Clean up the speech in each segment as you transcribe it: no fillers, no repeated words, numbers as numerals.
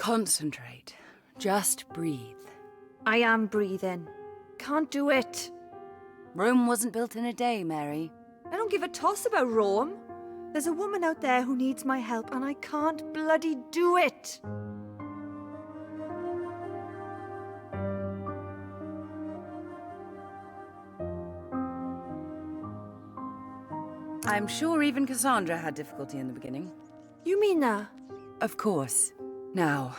Concentrate. Just breathe. I am breathing. Can't do it. Rome wasn't built in a day, Mary. I don't give a toss about Rome. There's a woman out there who needs my help, and I can't bloody do it. I'm sure even Cassandra had difficulty in the beginning. You mean that? Of course. Now,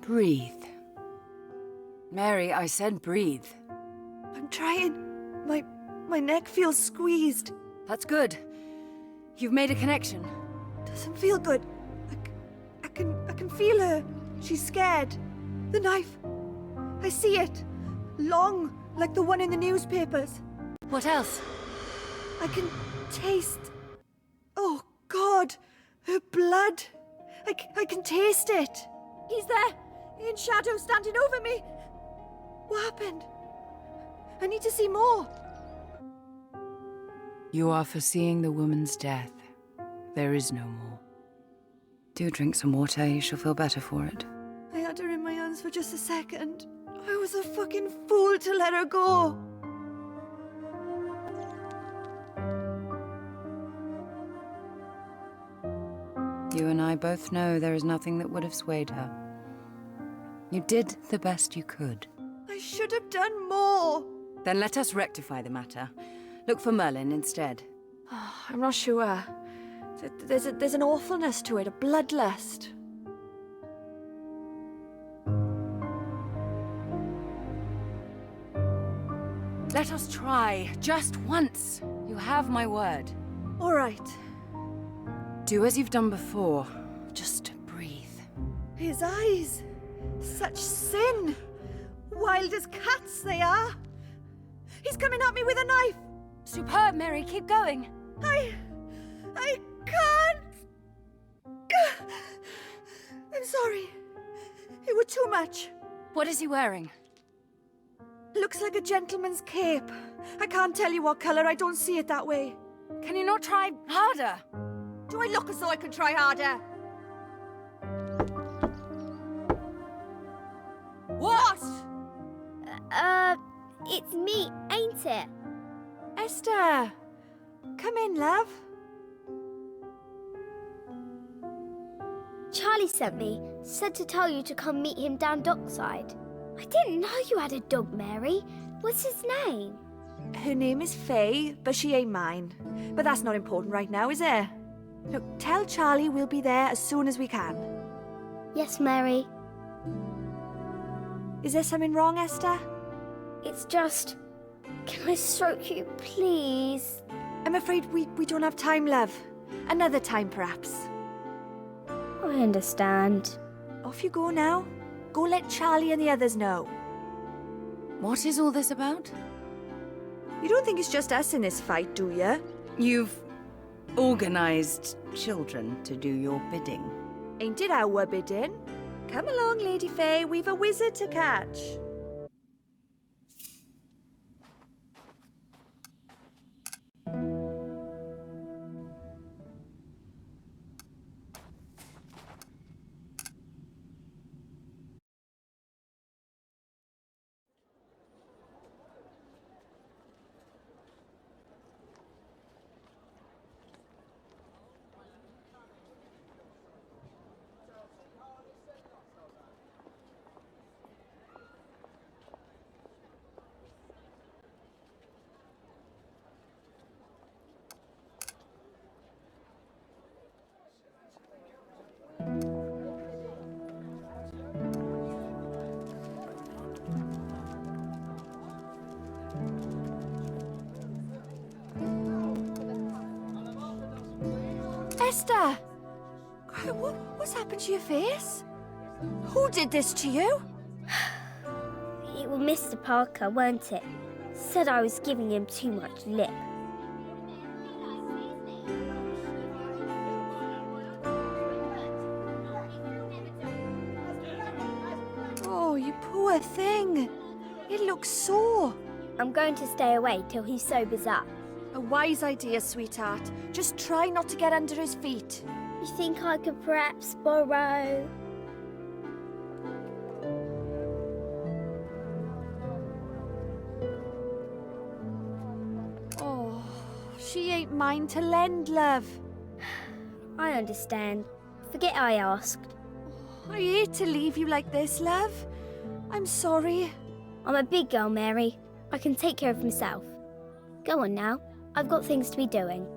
breathe. Mary, I said breathe. I'm trying. My neck feels squeezed. That's good. You've made a connection. Doesn't feel good. I can feel her. She's scared. The knife. I see it. Long, like the one in the newspapers. What else? I can taste. Oh, God. Her blood. I can taste it. He's there, in shadow, standing over me. What happened? I need to see more. You are foreseeing the woman's death. There is no more. Do drink some water. You shall feel better for it. I had her in my hands for just a second. I was a fucking fool to let her go. You and I both know there is nothing that would have swayed her. You did the best you could. I should have done more. Then let us rectify the matter. Look for Merlin instead. I'm not sure. There's an awfulness to it, a bloodlust. Let us try, just once. You have my word. All right. Do as you've done before. Just breathe. His eyes. Such sin. Wild as cats they are. He's coming at me with a knife. Superb, Mary. Keep going. I can't. I'm sorry. It was too much. What is he wearing? Looks like a gentleman's cape. I can't tell you what color. I don't see it that way. Can you not try harder? Do I look as though I can try harder? What? It's me, ain't it? Esther! Come in, love. Charlie sent me, said to tell you to come meet him down dockside. I didn't know you had a dog, Mary. What's his name? Her name is Fey, but she ain't mine. But that's not important right now, is it? Look, tell Charlie we'll be there as soon as we can. Yes, Mary. Is there something wrong, Esther? It's just... Can I stroke you, please? I'm afraid we don't have time, love. Another time, perhaps. I understand. Off you go now. Go let Charlie and the others know. What is all this about? You don't think it's just us in this fight, do you? You've organized children to do your bidding. Ain't it our bidding? Come along, Lady Fey. We've a wizard to catch. Esther! What's happened to your face? Who did this to you? It was Mr. Parker, weren't it? Said I was giving him too much lip. Oh, you poor thing. It looks sore. I'm going to stay away till he sobers up. A wise idea, sweetheart. Just try not to get under his feet. You think I could perhaps borrow... She ain't mine to lend, love. I understand. Forget I asked. I hate to leave you like this, love. I'm sorry. I'm a big girl, Mary. I can take care of myself. Go on now. I've got things to be doing.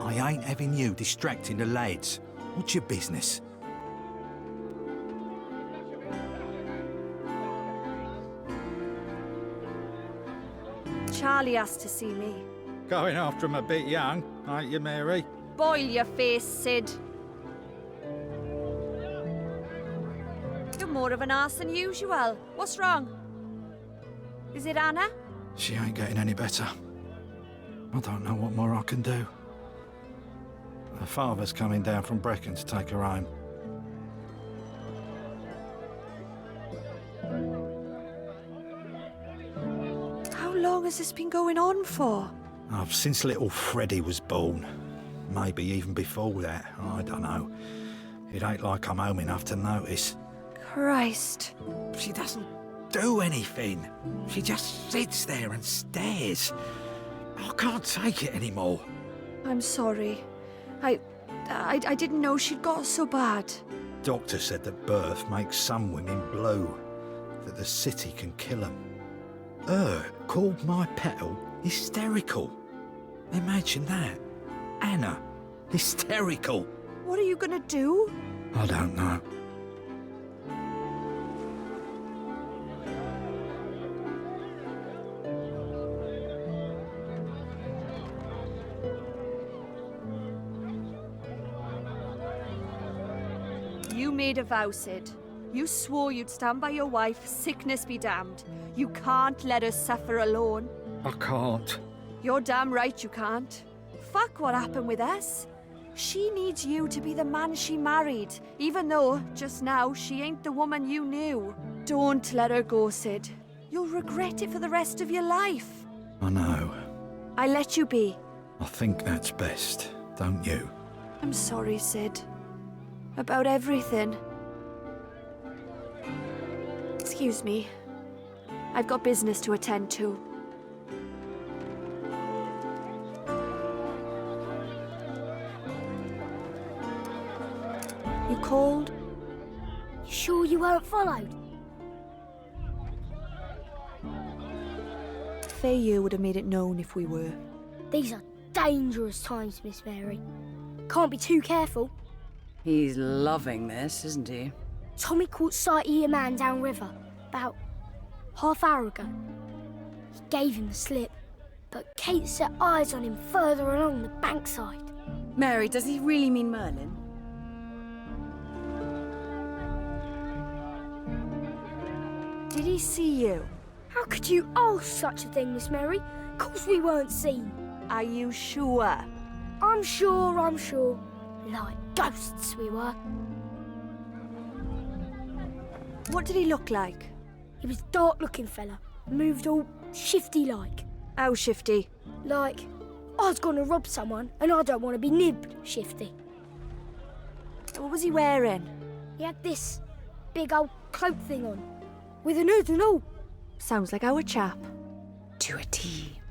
I ain't having you distracting the lads. What's your business? Charlie asked to see me. Going after him a bit young, ain't you, Mary? Boil your face, Sid. You're more of an arse than usual. What's wrong? Is it Anna? She ain't getting any better. I don't know what more I can do. Her father's coming down from Brecon to take her home. How long has this been going on for? Oh, since little Freddie was born. Maybe even before that, I don't know. It ain't like I'm home enough to notice. Christ. She doesn't do anything. She just sits there and stares. I can't take it anymore. I'm sorry. I didn't know she'd got so bad. Doctor said that birth makes some women blue, that the city can kill them. Her called my petal hysterical. Imagine that. Anna, hysterical. What are you gonna do? I don't know. You made a vow, Sid. You swore you'd stand by your wife, sickness be damned. You can't let her suffer alone. I can't. You're damn right you can't. Fuck what happened with us. She needs you to be the man she married, even though, just now, she ain't the woman you knew. Don't let her go, Sid. You'll regret it for the rest of your life. I know. I let you be. I think that's best, don't you? I'm sorry, Sid. About everything. Excuse me. I've got business to attend to. You called? You sure you weren't followed? Fey here would have made it known if we were. These are dangerous times, Miss Mary. Can't be too careful. He's loving this, isn't he? Tommy caught sight of your man downriver about half-hour ago. He gave him the slip, but Kate set eyes on him further along the bankside. Mary, does he really mean Merlin? Did he see you? How could you ask such a thing, Miss Mary? 'Cause we weren't seen. Are you sure? I'm sure. Like ghosts we were. What did he look like? He was a dark-looking fella, moved all shifty-like. How shifty? Like, I was gonna rob someone and I don't want to be nibbed shifty. What was he wearing? He had this big old cloak thing on, with an hood and all. Sounds like our chap. To a T.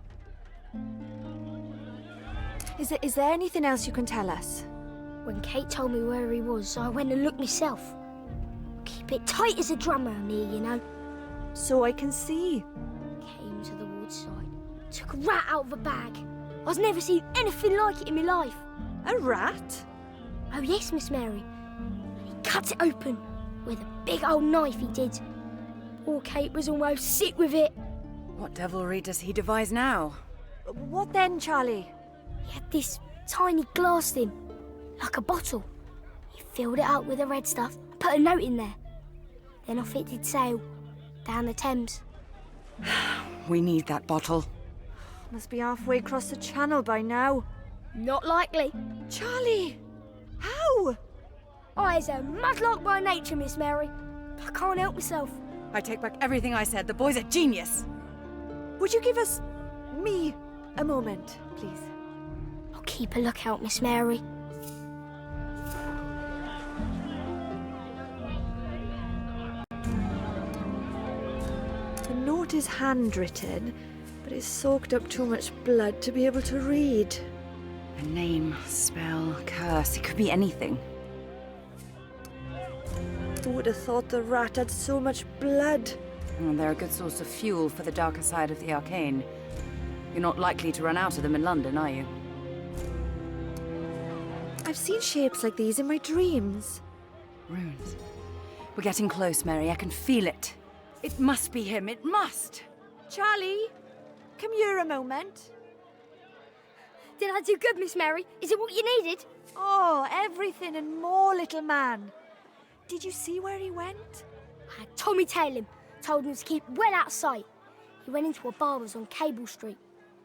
Is there anything else you can tell us? When Kate told me where he was, I went and looked myself. Keep it tight as a drum round here, you know. So I can see. Came to the woodside, took a rat out of a bag. I've never seen anything like it in my life. A rat? Oh yes, Miss Mary. He cut it open with a big old knife, he did. Poor Kate was almost sick with it. What devilry does he devise now? What then, Charlie? He had this tiny glass thing, like a bottle. He filled it up with the red stuff, put a note in there. Then off it did sail, down the Thames. We need that bottle. Must be halfway across the channel by now. Not likely. Charlie! How? I is a mudlark by nature, Miss Mary. I can't help myself. I take back everything I said. The boy's a genius. Would you give me a moment, please? I'll keep a lookout, Miss Mary. The note is handwritten, but it's soaked up too much blood to be able to read. A name, spell, curse. It could be anything. Who would have thought the rat had so much blood? They're a good source of fuel for the darker side of the arcane. You're not likely to run out of them in London, are you? I've seen shapes like these in my dreams. Runes. We're getting close, Mary. I can feel it. It must be him. It must. Charlie, come here a moment. Did I do good, Miss Mary? Is it what you needed? Oh, everything and more, little man. Did you see where he went? I had Tommy tail him. Told him to keep well out of sight. He went into a barber's on Cable Street.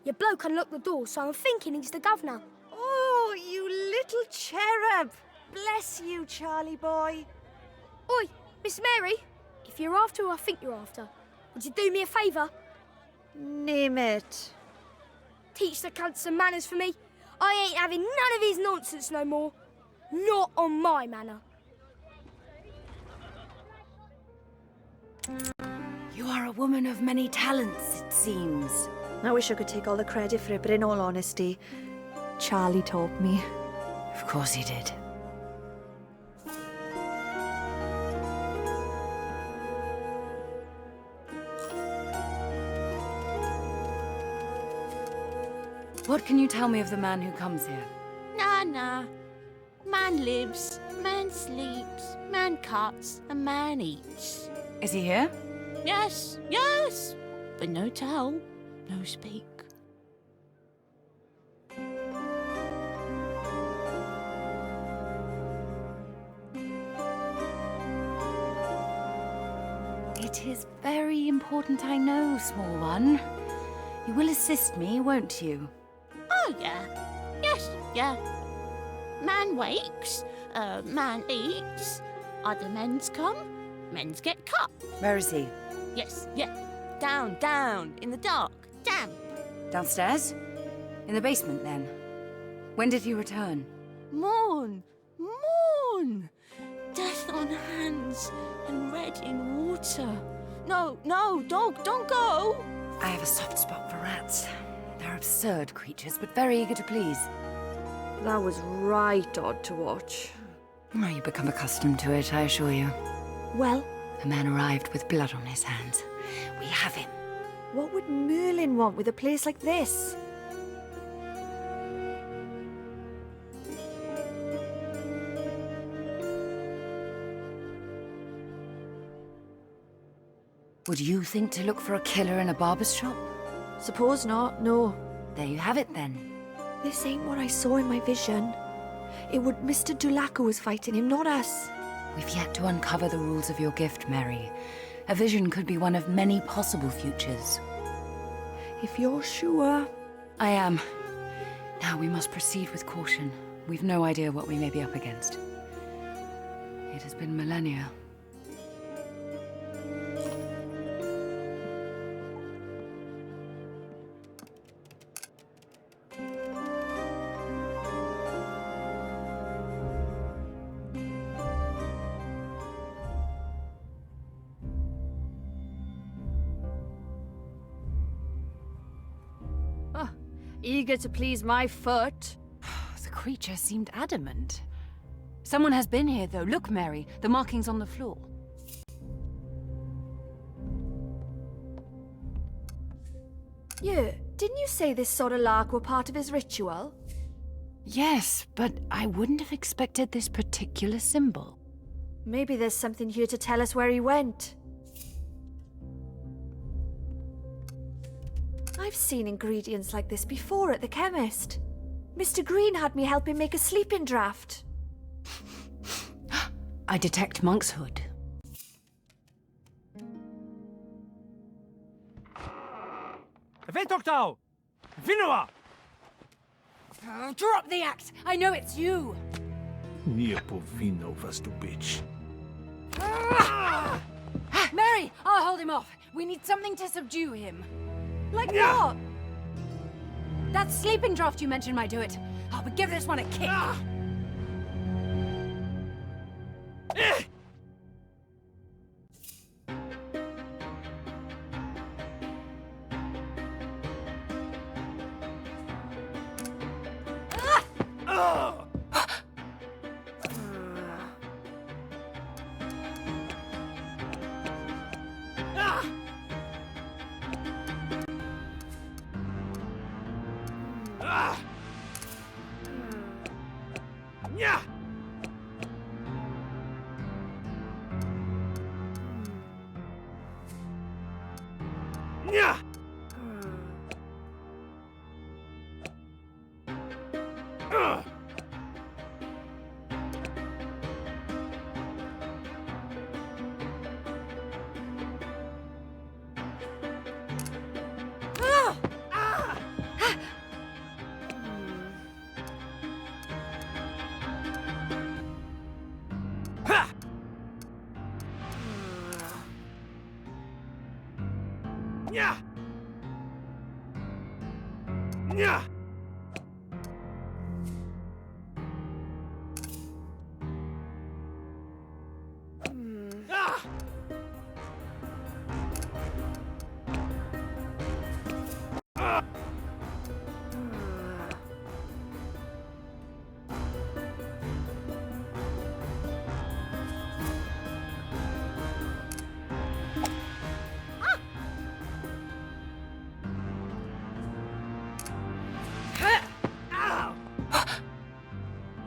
Your bloke unlocked the door, so I'm thinking he's the governor. Oh, you little cherub. Bless you, Charlie boy. Oi, Miss Mary, if you're after who I think you're after, would you do me a favour? Name it. Teach the cunt some manners for me. I ain't having none of his nonsense no more. Not on my manor. You are a woman of many talents, it seems. I wish I could take all the credit for it, but in all honesty, Charlie taught me. Of course he did. What can you tell me of the man who comes here? Nah. Man lives, man sleeps, man cuts, and man eats. Is he here? Yes, but no tell, no speak. It is very important I know, small one. You will assist me, won't you? Oh, yeah. Yes, yeah. Man wakes, man eats, other men's come, men's get cut. Where is he? Yes, yeah. Down, in the dark. Damn. Downstairs? In the basement, then? When did he return? Morn. Death on hands and red in water. No, dog, don't go. I have a soft spot for rats. They're absurd creatures, but very eager to please. That was right odd to watch. Oh, you become accustomed to it, I assure you. Well, A man arrived with blood on his hands. We have him. what would Merlin want with a place like this? Would you think to look for a killer in a barber's shop? Suppose not, no. There you have it, then. This ain't what I saw in my vision. It would Mr. Dulac who was fighting him, not us. We've yet to uncover the rules of your gift, Mary. A vision could be one of many possible futures. If you're sure. I am. Now we must proceed with caution. We've no idea what we may be up against. It has been millennia. Eager to please my foot. The creature seemed adamant. Someone has been here, though. Look, Mary, the markings on the floor. Yeah, didn't you say this sort of lark were part of his ritual? Yes, but I wouldn't have expected this particular symbol. Maybe there's something here to tell us where he went. I've seen ingredients like this before at the chemist. Mr. Green had me help him make a sleeping draught. I detect monkshood. Vetoktal! Vinua! Oh, drop the axe! I know it's you! Nie powinno was tu być. Mary, I'll hold him off. We need something to subdue him. Like what? That sleeping draft you mentioned might do it. Oh, but give this one a kick.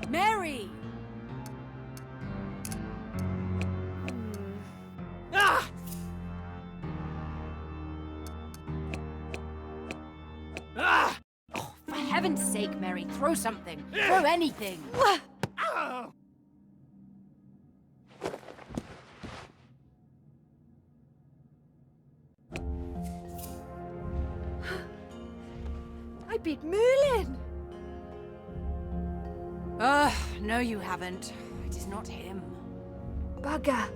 Mary! Oh, for heaven's sake, Mary, throw something. Throw anything. I beat Merlin! No you haven't. It is not him. Bugger.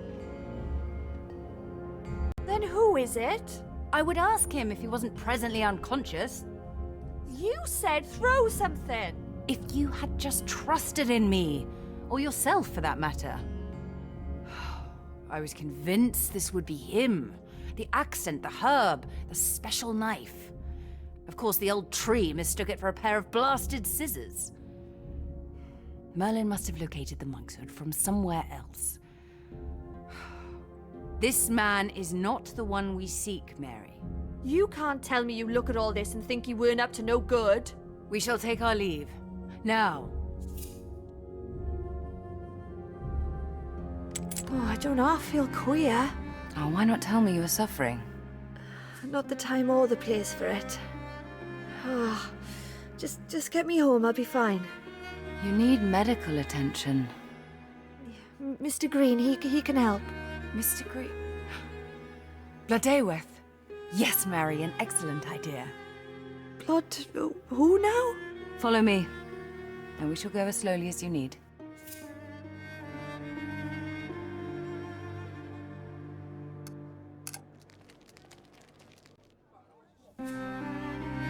Then who is it? I would ask him if he wasn't presently unconscious. You said throw something. If you had just trusted in me, or yourself for that matter. I was convinced this would be him. The accent, the herb, the special knife. Of course, the old tree mistook it for a pair of blasted scissors. Merlin must have located the monk's hood from somewhere else. This man is not the one we seek, Mary. You can't tell me you look at all this and think you weren't up to no good. We shall take our leave. Now. Oh, I don't half feel queer. Oh, why not tell me you were suffering? Not the time or the place for it. Oh, just get me home, I'll be fine. You need medical attention. Mr. Green, he can help. Mr. Green. Bloodayworth. Yes, Mary, an excellent idea. Blood... who now? Follow me, and we shall go as slowly as you need.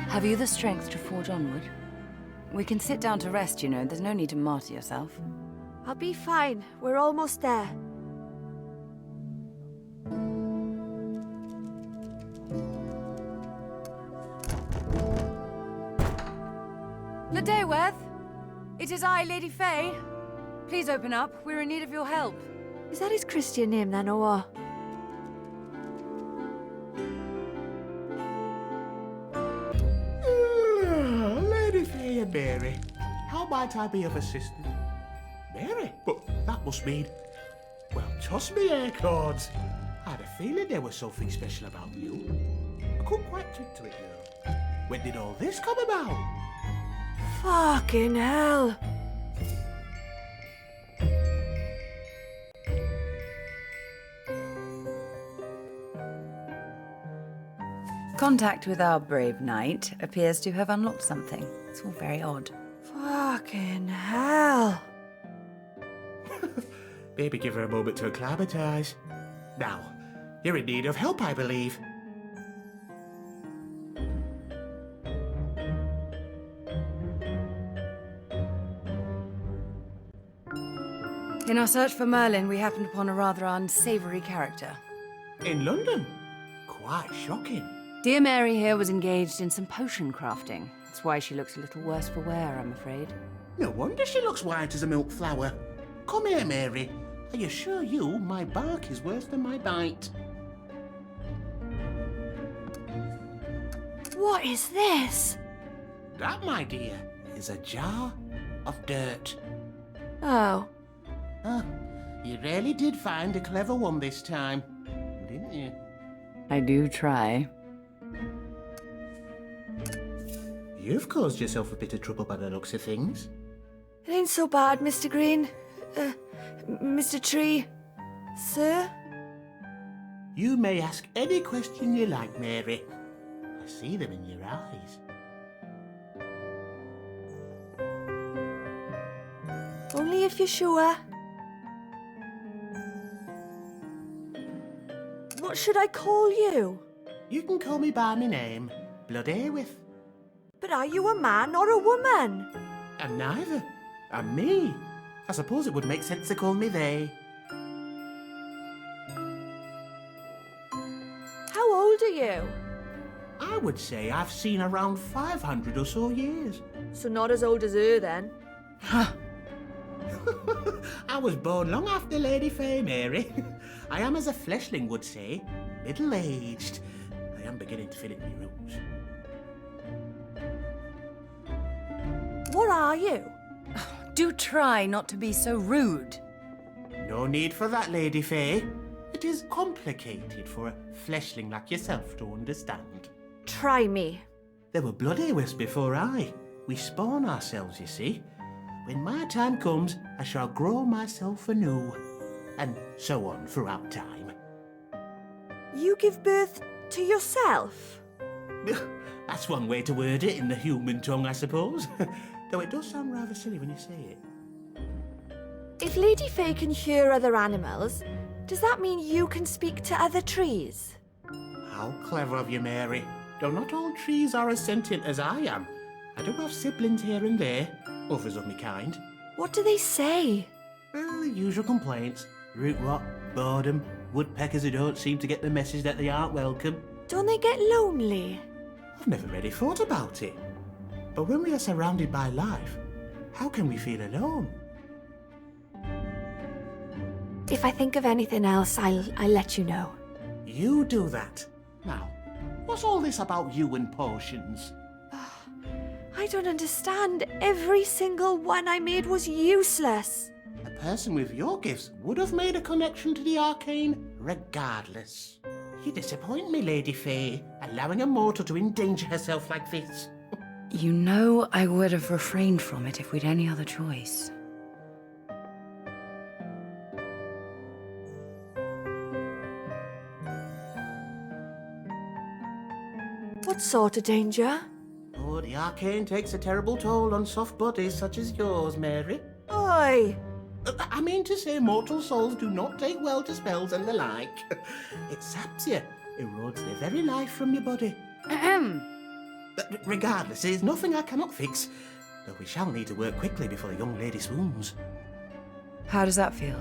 Have you the strength to forge onward? We can sit down to rest, you know. There's no need to martyr yourself. I'll be fine. We're almost there. Bloodayworth! It is I, Lady Fey. Please open up. We're in need of your help. Is that his Christian name then, or what? Lady Fey and Mary, how might I be of assistance? Mary? But that must mean... Well, toss me acorns. I had a feeling there was something special about you. I couldn't quite tweet to it, though. When did all this come about? Fucking hell. Contact with our brave knight appears to have unlocked something. It's all very odd. Fucking hell. Maybe give her a moment to acclimatise. Now, you're in need of help, I believe. In our search for Merlin, we happened upon a rather unsavoury character. In London? Quite shocking. Dear Mary here was engaged in some potion crafting. That's why she looks a little worse for wear, I'm afraid. No wonder she looks white as a milk flower. Come here, Mary. I assure you, my bark is worse than my bite. What is this? That, my dear, is a jar of dirt. Oh. Ah, you really did find a clever one this time, didn't you? I do try. You've caused yourself a bit of trouble by the looks of things. It ain't so bad, Mr. Green. Mr. Tree. Sir? You may ask any question you like, Mary. I see them in your eyes. Only if you're sure. What should I call you? You can call me by my name, Blood Airwith. But are you a man or a woman? I'm neither. I'm me. I suppose it would make sense to call me they. How old are you? I would say I've seen around 500 or so years. So not as old as her then. I was born long after Lady Fey, Mary. I am, as a fleshling would say, middle-aged. I am beginning to feel it in my roots. What are you? Do try not to be so rude. No need for that, Lady Fey. It is complicated for a fleshling like yourself to understand. Try me. There were blood Airwiths before I. We spawn ourselves, you see. When my time comes, I shall grow myself anew. And so on throughout time. You give birth to yourself? That's one way to word it in the human tongue, I suppose. Though it does sound rather silly when you say it. If Lady Fey can hear other animals, does that mean you can speak to other trees? How clever of you, Mary. Though not all trees are as sentient as I am. I do have siblings here and there, others of my kind. What do they say? Well, the usual complaints. Root rot, boredom, woodpeckers who don't seem to get the message that they aren't welcome. Don't they get lonely? I've never really thought about it. But when we are surrounded by life, how can we feel alone? If I think of anything else, I'll let you know. You do that. Now, what's all this about you and potions? I don't understand. Every single one I made was useless. A person with your gifts would have made a connection to the arcane regardless. You disappoint me, Lady Fey, allowing a mortal to endanger herself like this. You know I would have refrained from it if we'd any other choice. What sort of danger? Oh, the arcane takes a terrible toll on soft bodies such as yours, Mary. Oi! I mean to say mortal souls do not take well to spells and the like. It saps you, erodes the very life from your body. But regardless, there is nothing I cannot fix, though we shall need to work quickly before the young lady swoons. How does that feel?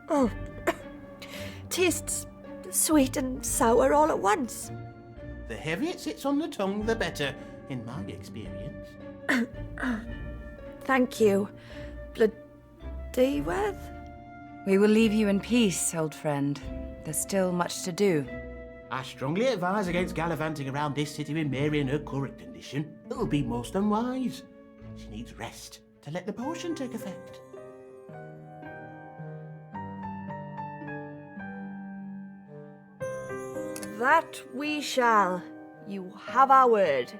Oh. Tastes sweet and sour all at once. The heavier it sits on the tongue, the better, in my experience. Thank you, Bloodyweth. We will leave you in peace, old friend. There's still much to do. I strongly advise against gallivanting around this city with Mary in her current condition. It'll be most unwise. She needs rest to let the potion take effect. That we shall. You have our word.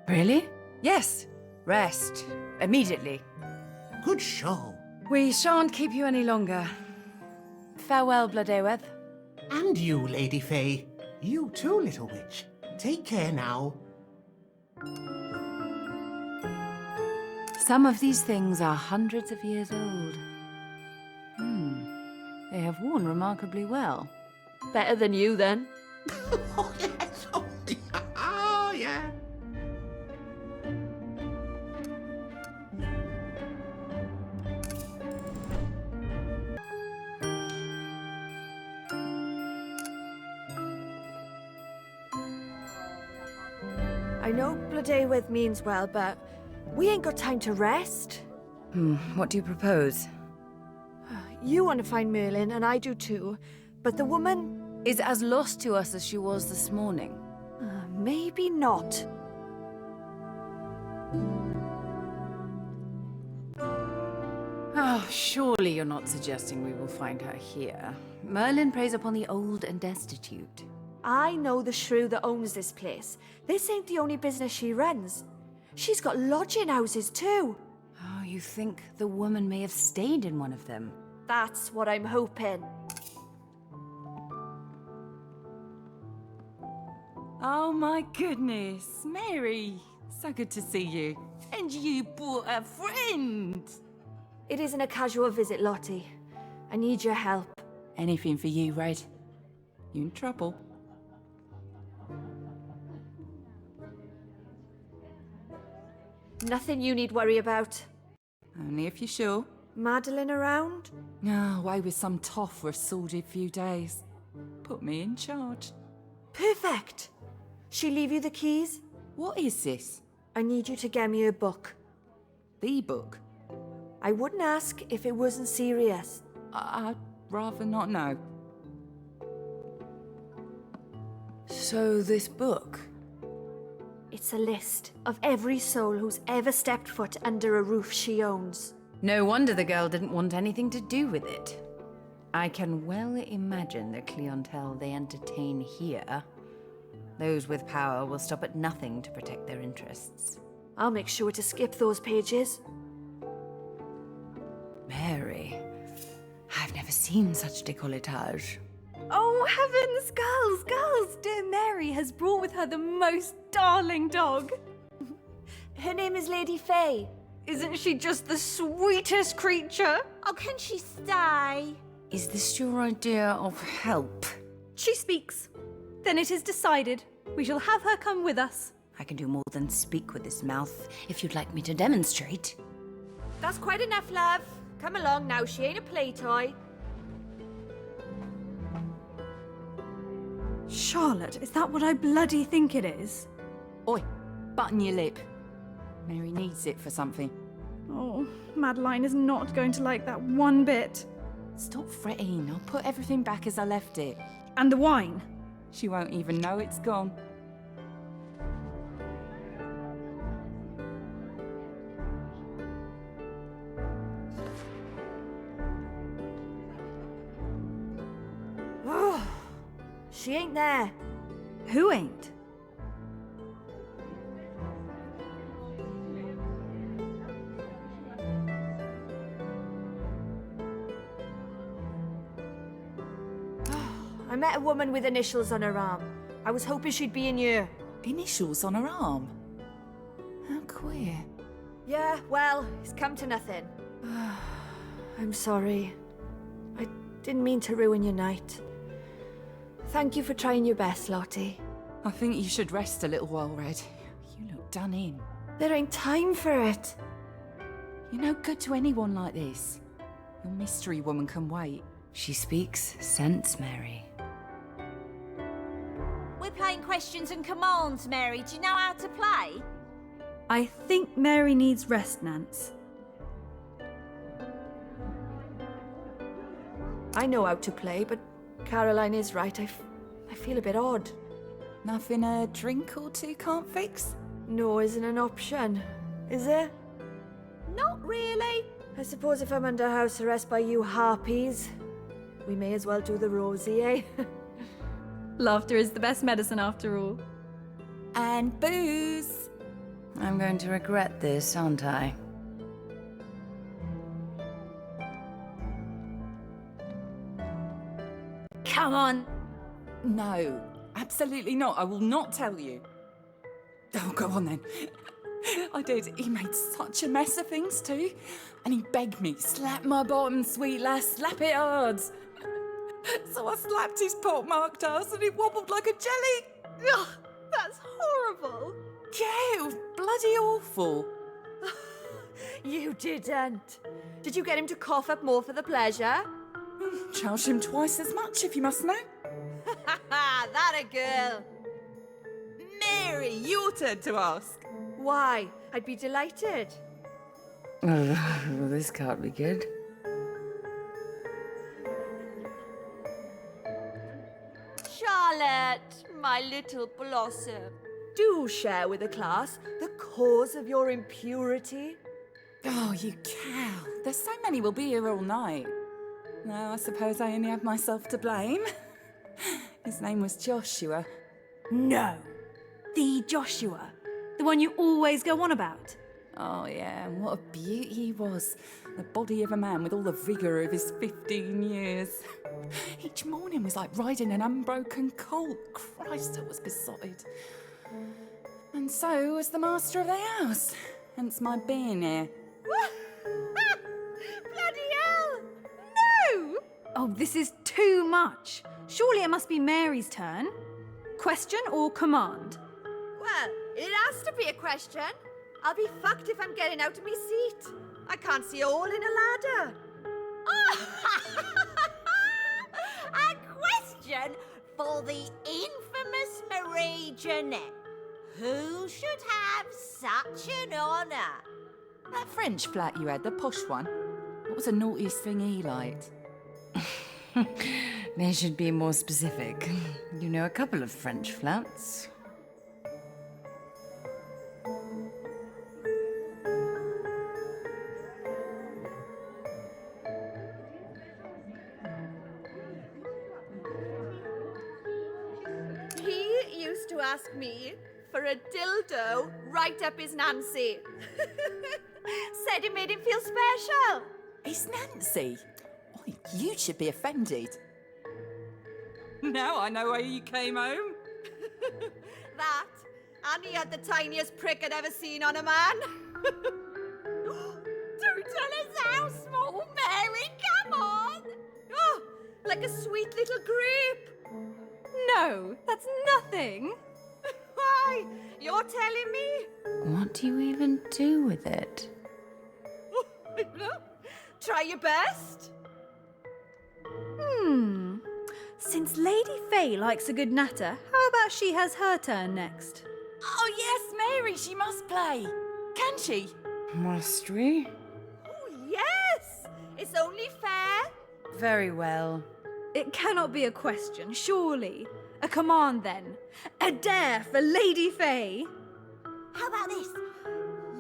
Really? Yes. Rest. Immediately. Good show. We shan't keep you any longer. Farewell, Bloodaweth. And you, Lady Fey. You too, little witch. Take care now. Some of these things are hundreds of years old. They have worn remarkably well. Better than you, then. Oh, yes. Oh, yeah. I know Bloodayworth means well, but we ain't got time to rest. What do you propose? You want to find Merlin, and I do too. But the woman... Is as lost to us as she was this morning. maybe not. Oh, surely you're not suggesting we will find her here. Merlin preys upon the old and destitute. I know the shrew that owns this place. This ain't the only business she runs. She's got lodging houses too. Oh, you think the woman may have stayed in one of them? That's what I'm hoping. Oh my goodness, Mary. So good to see you. And you brought a friend. It isn't a casual visit, Lottie. I need your help. Anything for you, Red. You in trouble? Nothing you need worry about. Only if you're sure. Madeline around? No, away with some toff for a sordid few days. Put me in charge. Perfect. She leave you the keys? What is this? I need you to get me a book. The book? I wouldn't ask if it wasn't serious. I'd rather not know. So this book? It's a list of every soul who's ever stepped foot under a roof she owns. No wonder the girl didn't want anything to do with it. I can well imagine the clientele they entertain here. Those with power will stop at nothing to protect their interests. I'll make sure to skip those pages. Mary, I've never seen such décolletage. Oh, heavens, girls! Dear Mary has brought with her the most darling dog. Her name is Lady Fey. Isn't she just the sweetest creature? Oh, can she stay? Is this your idea of help? She speaks. Then it is decided. We shall have her come with us. I can do more than speak with this mouth, if you'd like me to demonstrate. That's quite enough, love. Come along now, she ain't a play toy. Charlotte, is that what I bloody think it is? Oi, button your lip. Mary needs it for something. Oh, Madeline is not going to like that one bit. Stop fretting. I'll put everything back as I left it. And the wine. She won't even know it's gone. Oh, she ain't there. Who ain't? I met a woman with initials on her arm. I was hoping she'd be in here. Initials on her arm. How queer. Yeah, well, it's come to nothing. I'm sorry. I didn't mean to ruin your night. Thank you for trying your best, Lottie. I think you should rest a little while, Red. You look done in. There ain't time for it. You're no good to anyone like this. Your mystery woman can wait. She speaks sense, Mary. We're playing questions and commands, Mary. Do you know how to play? I think Mary needs rest, Nance. I know how to play, but Caroline is right. I feel a bit odd. Nothing a drink or two can't fix? No isn't an option, is there? Not really. I suppose if I'm under house arrest by you harpies, we may as well do the rosy, eh? Laughter is the best medicine after all. And booze. I'm going to regret this, aren't I? Come on. No, absolutely not. I will not tell you. Oh, go on then. I did. He made such a mess of things too. And he begged me, slap my bottom, sweet lass, slap it hard. So I slapped his pock-marked ass and it wobbled like a jelly. Ugh, that's horrible. Yeah, it was bloody awful. You didn't. Did you get him to cough up more for the pleasure? Charged him twice as much, if you must know. That a girl. Mary, your turn to ask. Why? I'd be delighted. This can't be good. Charlotte, my little blossom, do share with the class the cause of your impurity. Oh, you cow. There's so many will be here all night. No, I suppose I only have myself to blame. His name was Joshua. No. The Joshua. The one you always go on about. Oh, yeah, and what a beauty he was. The body of a man with all the vigour of his 15 years. Each morning was like riding an unbroken colt. Christ, I was besotted. And so was the master of the house. Hence my being here. Bloody hell! No! Oh, this is too much. Surely it must be Mary's turn. Question or command? Well, it has to be a question. I'll be fucked if I'm getting out of my seat. I can't see a hole in a ladder. A question for the infamous Marie Jeanette. Who should have such an honour? That French flat you had, the posh one, what was the naughtiest thing he liked? They should be more specific. You know a couple of French flats. He used to ask me for a dildo right up his Nancy. Said it made him feel special. It's Nancy. Oh, you should be offended. Now I know why you came home. That, and he had the tiniest prick I'd ever seen on a man. Do tell us how small, Mary, come on! Oh, like a sweet little grape. No, that's nothing. Why? You're telling me? What do you even do with it? Try your best. Since Lady Fey likes a good natter, how about she has her turn next? Oh, yes, Mary, she must play. Can she? Must we? Oh, yes. It's only fair. Very well. It cannot be a question, surely. A command, then. A dare for Lady Fey. How about this?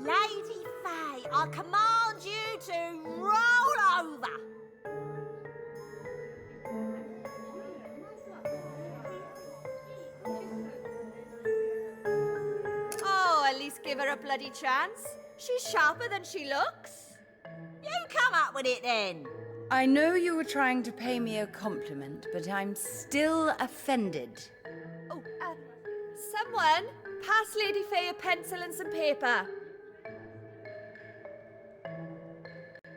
Lady Fey, I command you to roll over. Oh, at least give her a bloody chance. She's sharper than she looks. You come up with it then. I know you were trying to pay me a compliment, but I'm still offended. Oh, someone pass Lady Fey a pencil and some paper.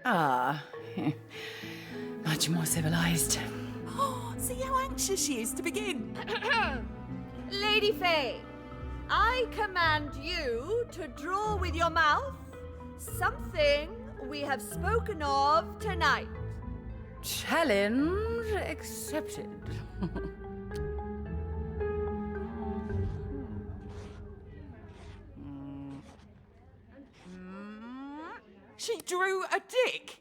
Ah, much more civilized. Oh, see how anxious she is to begin. Lady Fey, I command you to draw with your mouth something we have spoken of tonight. Challenge accepted. She drew a dick.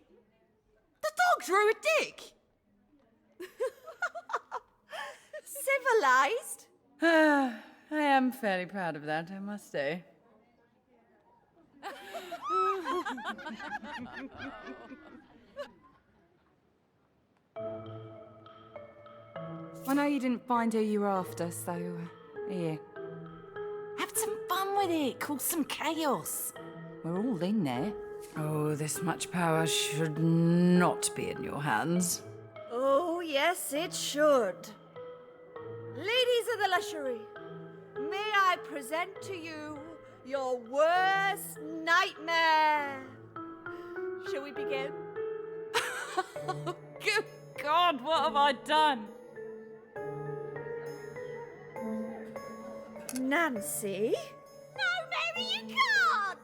The dog drew a dick. Civilized? I am fairly proud of that, I must say. I know you didn't find who you were after, so here. Have some fun with it. Cause some chaos. We're all in there. Oh, this much power should not be in your hands. Oh, yes, it should. Ladies of the Lushery, may I present to you Your worst nightmare. Shall we begin? Good God, what have I done? Nancy? No, Mary, you can't!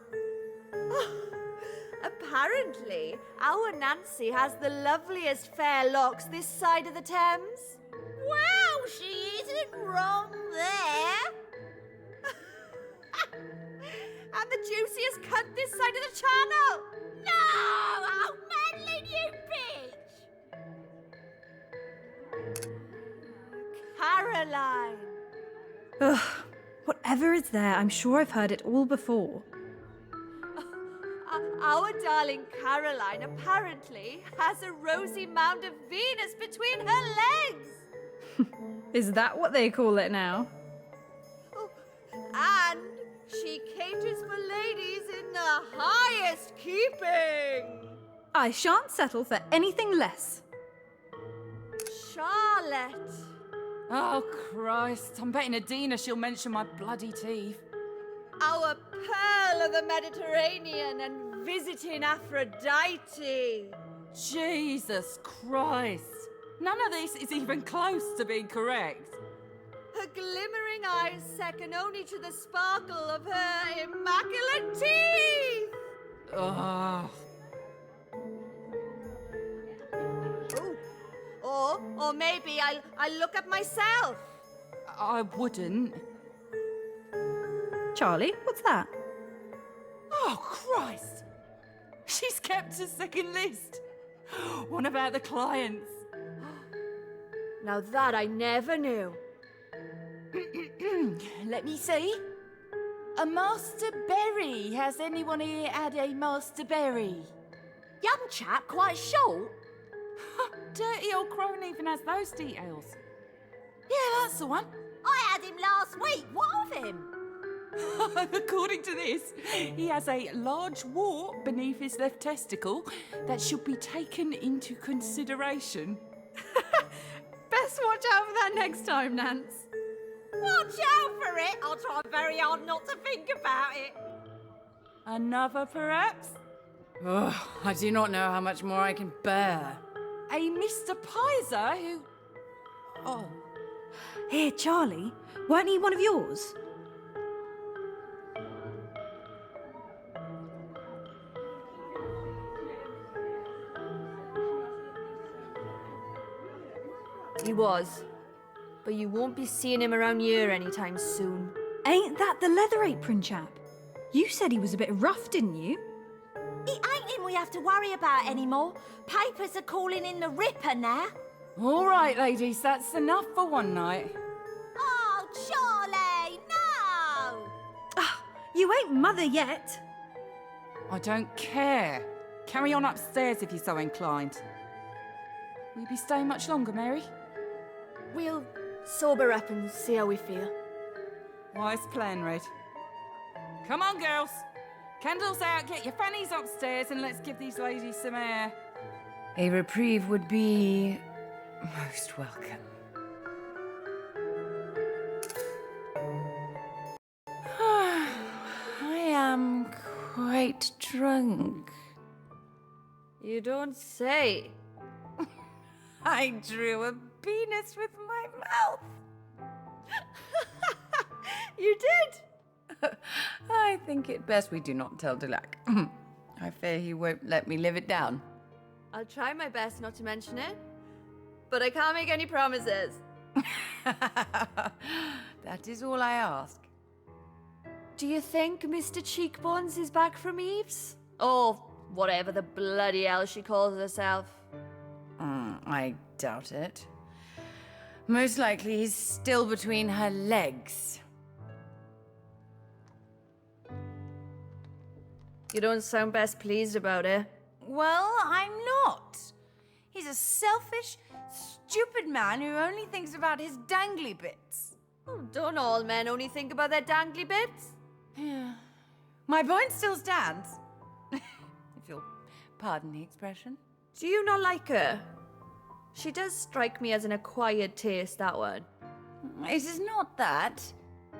Apparently, our Nancy has the loveliest fair locks this side of the Thames. Well, she isn't wrong there. And the juiciest cunt this side of the channel. No! Oh, Madeline, you bitch! Caroline. Ugh, whatever is there, I'm sure I've heard it all before. Our darling Caroline apparently has a rosy mound of Venus between her legs. Is that what they call it now? Oh, and she caters for ladies in the highest keeping. I shan't settle for anything less. Charlotte. Oh, Christ. I'm betting Adina she'll mention my bloody teeth. Our pearl of the Mediterranean and visiting Aphrodite. Jesus Christ. None of this is even close to being correct. Her glimmering eyes second only to the sparkle of her immaculate teeth. Ugh. Ooh. Or maybe I'll look up myself. I wouldn't. Charlie, what's that? Oh, Christ. She's kept a second list. One about the clients. Now that I never knew. Let me see. A Master Berry. Has anyone here had a Master Berry? Young chap, quite short. Dirty old crone even has those details. Yeah, that's the one. I had him last week. What of him? According to this, he has a large wart beneath his left testicle that should be taken into consideration. Best watch out for that next time, Nance. Watch out for it. I'll try very hard not to think about it. Another, perhaps? Ugh, I do not know how much more I can bear. A Mr. Pizer who... Oh. Here, Charlie, weren't he one of yours? He was. But you won't be seeing him around here anytime soon. Ain't that the leather apron chap? You said he was a bit rough, didn't you? It ain't him we have to worry about anymore. Papers are calling in the Ripper now. All right, ladies, that's enough for one night. Oh, Charlie, no! Ah, you ain't mother yet. I don't care. Carry on upstairs if you're so inclined. Will you be staying much longer, Mary? We'll sober up and see how we feel. Wise plan, Red. Come on, girls. Candles out, get your fannies upstairs, and let's give these ladies some air. A reprieve would be most welcome. I am quite drunk. You don't say. I drew a penis with my mouth. You did? I think it best we do not tell Dulac. I fear he won't let me live it down. I'll try my best not to mention it, but I can't make any promises. That is all I ask. Do you think Mr. Cheekbones is back from Eve's? Or whatever the bloody hell she calls herself. I doubt it. Most likely he's still between her legs. You don't sound best pleased about it. Well, I'm not. He's a selfish, stupid man who only thinks about his dangly bits. Oh, don't all men only think about their dangly bits? Yeah. My point still stands. If you'll pardon the expression. Do you not like her? She does strike me as an acquired taste, that one. It is not that.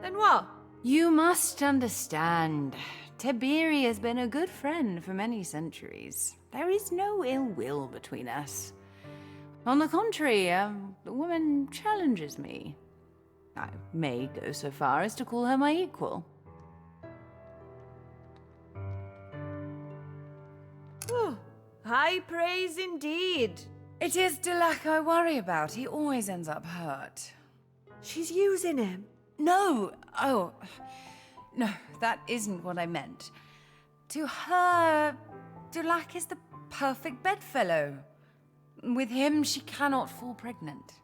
Then what? You must understand, Tiberi has been a good friend for many centuries. There is no ill will between us. On the contrary, the woman challenges me. I may go so far as to call her my equal. Oh, high praise indeed. It is Lac I worry about. He always ends up hurt. She's using him. No! Oh, no, that isn't what I meant. To her, Lac is the perfect bedfellow. With him, she cannot fall pregnant.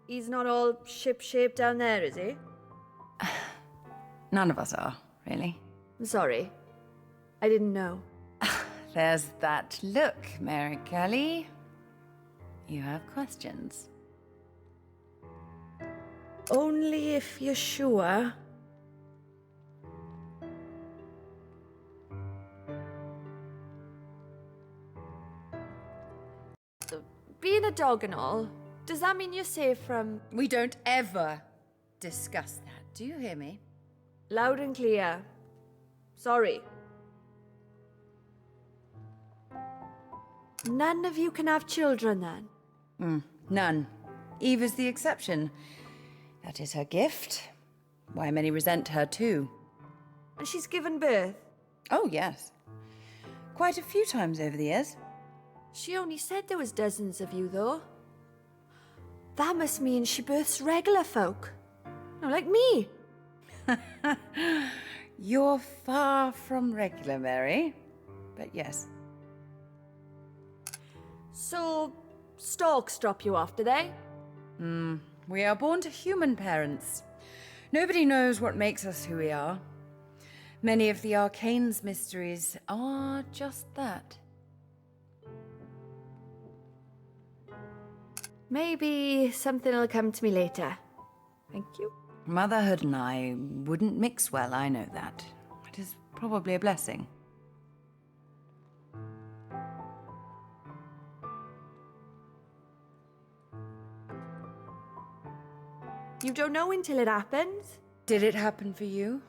He's not all ship-shape down there, is he? None of us are, really. I'm sorry. I didn't know. There's that look, Mary Kelly. You have questions. Only if you're sure. Being a dog and all, does that mean you're safe from... We don't ever discuss that. Do you hear me? Loud and clear. Sorry. None of you can have children, then? None. Eve is the exception. That is her gift. Why many resent her, too. And she's given birth? Oh, yes. Quite a few times over the years. She only said there was dozens of you, though. That must mean she births regular folk. No, like me. You're far from regular, Mary. But yes. So, storks drop you off, do they? We are born to human parents. Nobody knows what makes us who we are. Many of the arcane's mysteries are just that. Maybe something will come to me later. Thank you. Motherhood and I wouldn't mix well, I know that. It is probably a blessing. You don't know until it happens. Did it happen for you?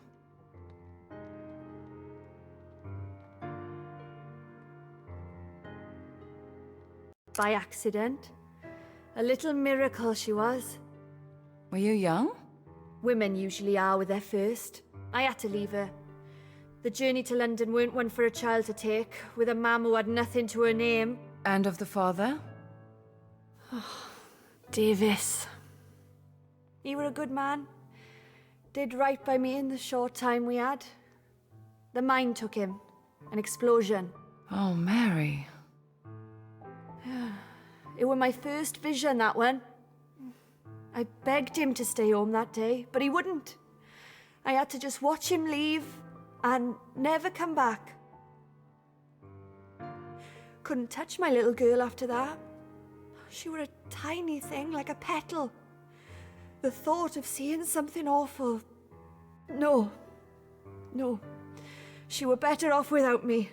By accident. A little miracle she was. Were you young? Women usually are with their first. I had to leave her. The journey to London weren't one for a child to take, with a mam who had nothing to her name. And of the father? Davis. He were a good man. Did right by me in the short time we had. The mine took him. An explosion. Oh, Mary. It were my first vision, that one. I begged him to stay home that day, but he wouldn't. I had to just watch him leave and never come back. Couldn't touch my little girl after that. She were a tiny thing, like a petal. The thought of seeing something awful... No. She were better off without me.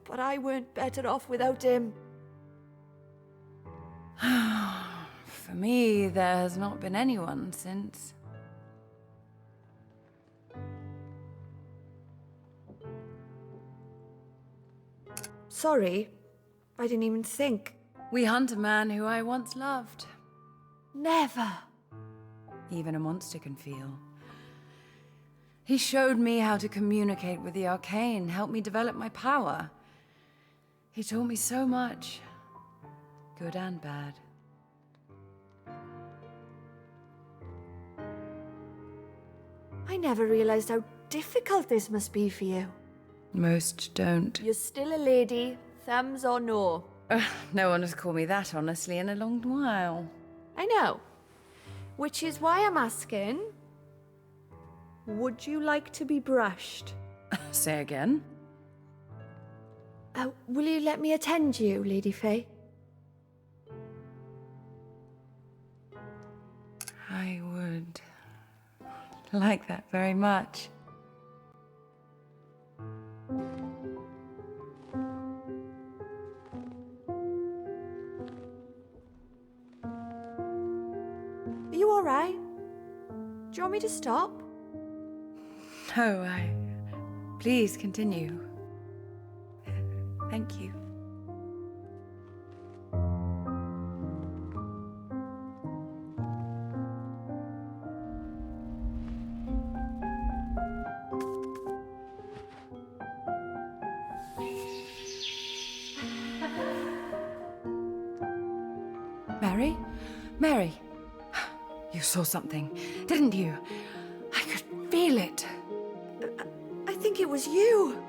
But I weren't better off without him. For me, there has not been anyone since. Sorry, I didn't even think. We hunt a man who I once loved. Never. Even a monster can feel. He showed me how to communicate with the arcane, helped me develop my power. He taught me so much, good and bad. I never realized how difficult this must be for you. Most don't. You're still a lady, thumbs or no. No one has called me that, honestly, in a long while. I know. Which is why I'm asking, would you like to be brushed? Say again? Will you let me attend you, Lady Fey? I would like that very much. Are you all right? Do you want me to stop? No, Please continue. Thank you. Mary? Mary! You saw something, didn't you? I could feel it. I think it was you.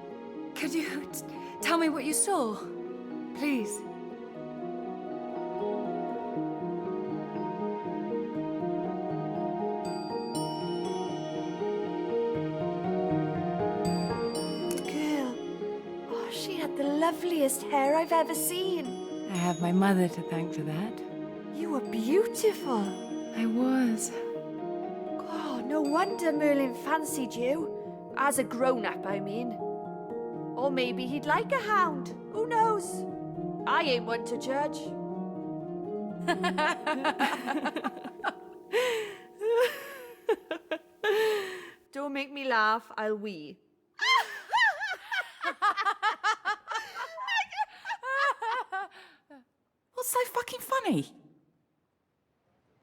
Could you tell me what you saw? Please. The girl. Oh, she had the loveliest hair I've ever seen. I have my mother to thank for that. You were beautiful. I was. Oh, no wonder Merlin fancied you. As a grown-up, I mean. Or maybe he'd like a hound. Who knows? I ain't one to judge. Don't make me laugh, I'll wee. What's so fucking funny?